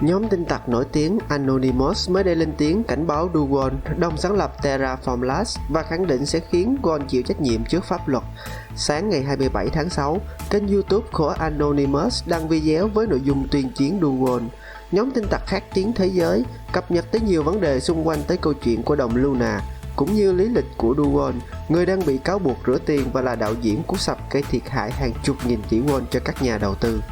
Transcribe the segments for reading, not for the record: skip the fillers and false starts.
Nhóm tin tặc nổi tiếng Anonymous mới đây lên tiếng cảnh báo Kwon, đồng sáng lập Terraform Labs, và khẳng định sẽ khiến Kwon chịu trách nhiệm trước pháp luật. Sáng ngày 27 tháng 6, kênh YouTube của Anonymous đăng video với nội dung tuyên chiến Kwon. Nhóm tin tặc khát tiếng thế giới cập nhật tới nhiều vấn đề xung quanh tới câu chuyện của đồng Luna, cũng như lý lịch của Kwon, người đang bị cáo buộc rửa tiền và là đạo diễn cú sập gây thiệt hại hàng chục nghìn tỷ won cho các nhà đầu tư.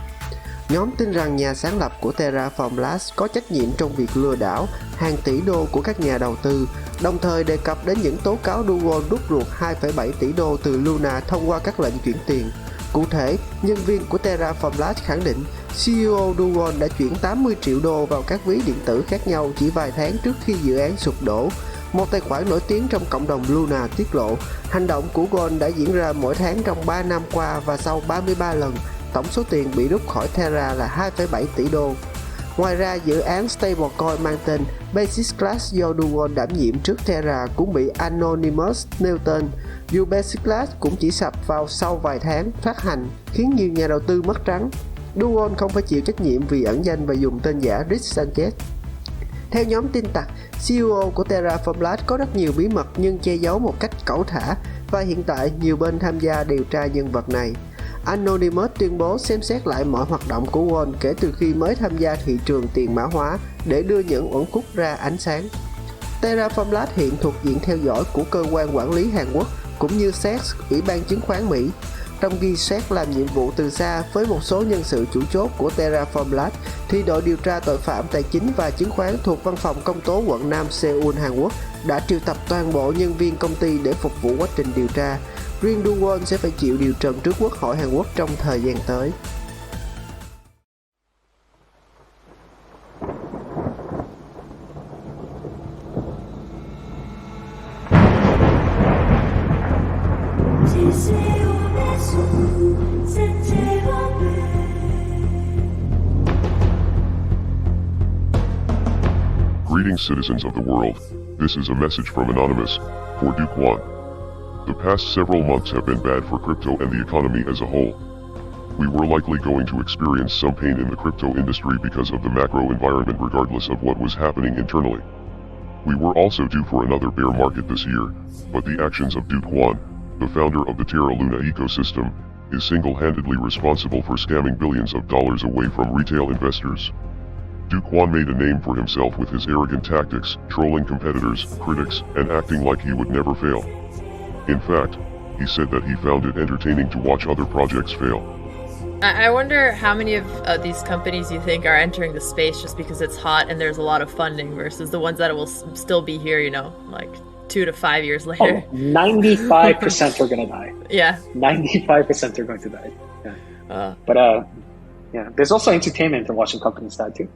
Nhóm tin rằng nhà sáng lập của Terraform Labs có trách nhiệm trong việc lừa đảo hàng tỷ đô của các nhà đầu tư, đồng thời đề cập đến những tố cáo Kwon rút ruột 2,7 tỷ đô từ Luna thông qua các lệnh chuyển tiền. Cụ thể, nhân viên của Terraform Labs khẳng định CEO Kwon đã chuyển 80 triệu đô vào các ví điện tử khác nhau chỉ vài tháng trước khi dự án sụp đổ. Một tài khoản nổi tiếng trong cộng đồng Luna tiết lộ, hành động của Kwon đã diễn ra mỗi tháng trong 3 năm qua và sau 33 lần, tổng số tiền bị rút khỏi Terra là 2,7 tỷ đô. Ngoài ra, dự án stablecoin mang tên Basis Class do Kwon đảm nhiệm trước Terra cũng bị Anonymous nêu tên, dù Basis Class cũng chỉ sập vào sau vài tháng phát hành, khiến nhiều nhà đầu tư mất trắng. Kwon không phải chịu trách nhiệm vì ẩn danh và dùng tên giả Rick Sanchez. Theo nhóm tin tặc, CEO của Terraform Labs có rất nhiều bí mật nhưng che giấu một cách cẩu thả, và hiện tại nhiều bên tham gia điều tra nhân vật này. Anonymous tuyên bố xem xét lại mọi hoạt động của Kwon kể từ khi mới tham gia thị trường tiền mã hóa để đưa những uẩn khúc ra ánh sáng. Terraform Labs hiện thuộc diện theo dõi của cơ quan quản lý Hàn Quốc cũng như SEC, Ủy ban chứng khoán Mỹ. Trong khi SEC làm nhiệm vụ từ xa với một số nhân sự chủ chốt của Terraform Labs, thì đội điều tra tội phạm tài chính và chứng khoán thuộc Văn phòng Công tố quận Nam Seoul, Hàn Quốc đã triệu tập toàn bộ nhân viên công ty để phục vụ quá trình điều tra. Riêng Kwon sẽ phải chịu điều trần trước Quốc hội Hàn Quốc trong thời gian tới. Greetings, citizens of the world. This is a message from Anonymous for Kwon. The past several months have been bad for crypto and the economy as a whole. We were likely going to experience some pain in the crypto industry because of the macro environment regardless of what was happening internally. We were also due for another bear market this year, but the actions of Kwon, the founder of the Terra Luna ecosystem, is single-handedly responsible for scamming billions of dollars away from retail investors. Kwon made a name for himself with his arrogant tactics, trolling competitors, critics, and acting like he would never fail. In fact, he said that he found it entertaining to watch other projects fail. I wonder how many of these companies you think are entering the space just because it's hot and there's a lot of funding versus the ones that will still be here, you know, like 2 to 5 years later. 95% are going to die. Yeah. 95% are going to die. Yeah. But yeah, there's also entertainment in watching companies die too.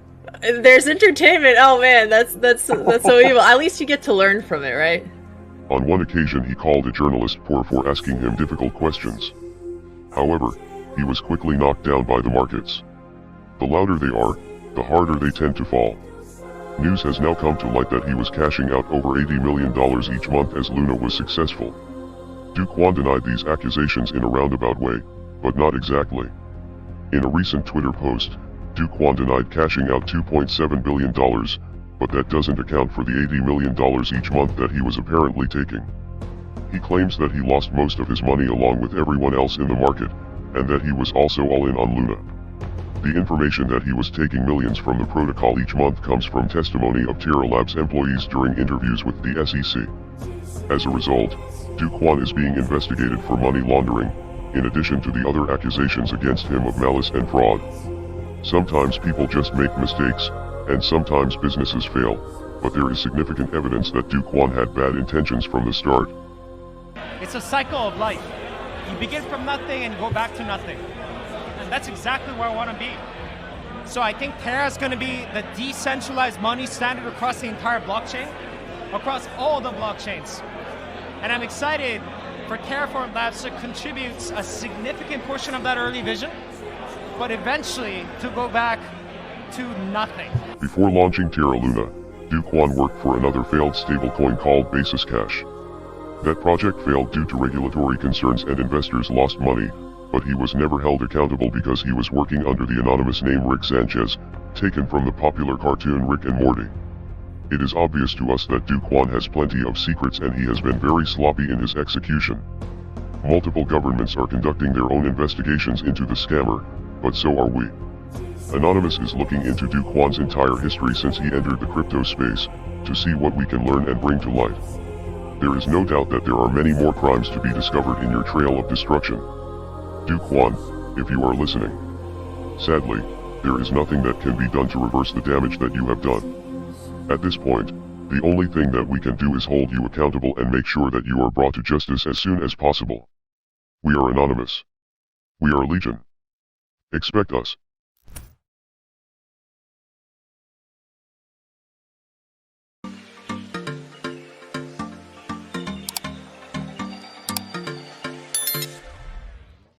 There's entertainment. Oh man, that's so evil. At least you get to learn from it, right? On one occasion he called a journalist poor for asking him difficult questions. However, he was quickly knocked down by the markets. The louder they are, the harder they tend to fall. News has now come to light that he was cashing out over $80 million each month as Luna was successful. Kwon denied these accusations in a roundabout way, but not exactly. In a recent Twitter post, Kwon denied cashing out $2.7 billion, but that doesn't account for the $80 million each month that he was apparently taking. He claims that he lost most of his money along with everyone else in the market, and that he was also all in on Luna. The information that he was taking millions from the protocol each month comes from testimony of Terra Labs employees during interviews with the SEC. As a result, Kwon is being investigated for money laundering, in addition to the other accusations against him of malice and fraud. Sometimes people just make mistakes, and sometimes businesses fail, but there is significant evidence that Kwon had bad intentions from the start. It's a cycle of life. You begin from nothing and go back to nothing. And that's exactly where I want to be. So I think Terra is going to be the decentralized money standard across the entire blockchain, across all the blockchains. And I'm excited for Terraform Labs to contribute a significant portion of that early vision, but eventually to go back to nothing. Before launching Terra Luna, Kwon worked for another failed stablecoin called Basis Cash. That project failed due to regulatory concerns and investors lost money, but he was never held accountable because he was working under the anonymous name Rick Sanchez, taken from the popular cartoon Rick and Morty. It is obvious to us that Kwon has plenty of secrets and he has been very sloppy in his execution. Multiple governments are conducting their own investigations into the scammer, but so are we. Anonymous is looking into Kwon's entire history since he entered the crypto space, to see what we can learn and bring to light. There is no doubt that there are many more crimes to be discovered in your trail of destruction. Kwon, if you are listening. Sadly, there is nothing that can be done to reverse the damage that you have done. At this point, the only thing that we can do is hold you accountable and make sure that you are brought to justice as soon as possible. We are Anonymous. We are Legion. Expect us.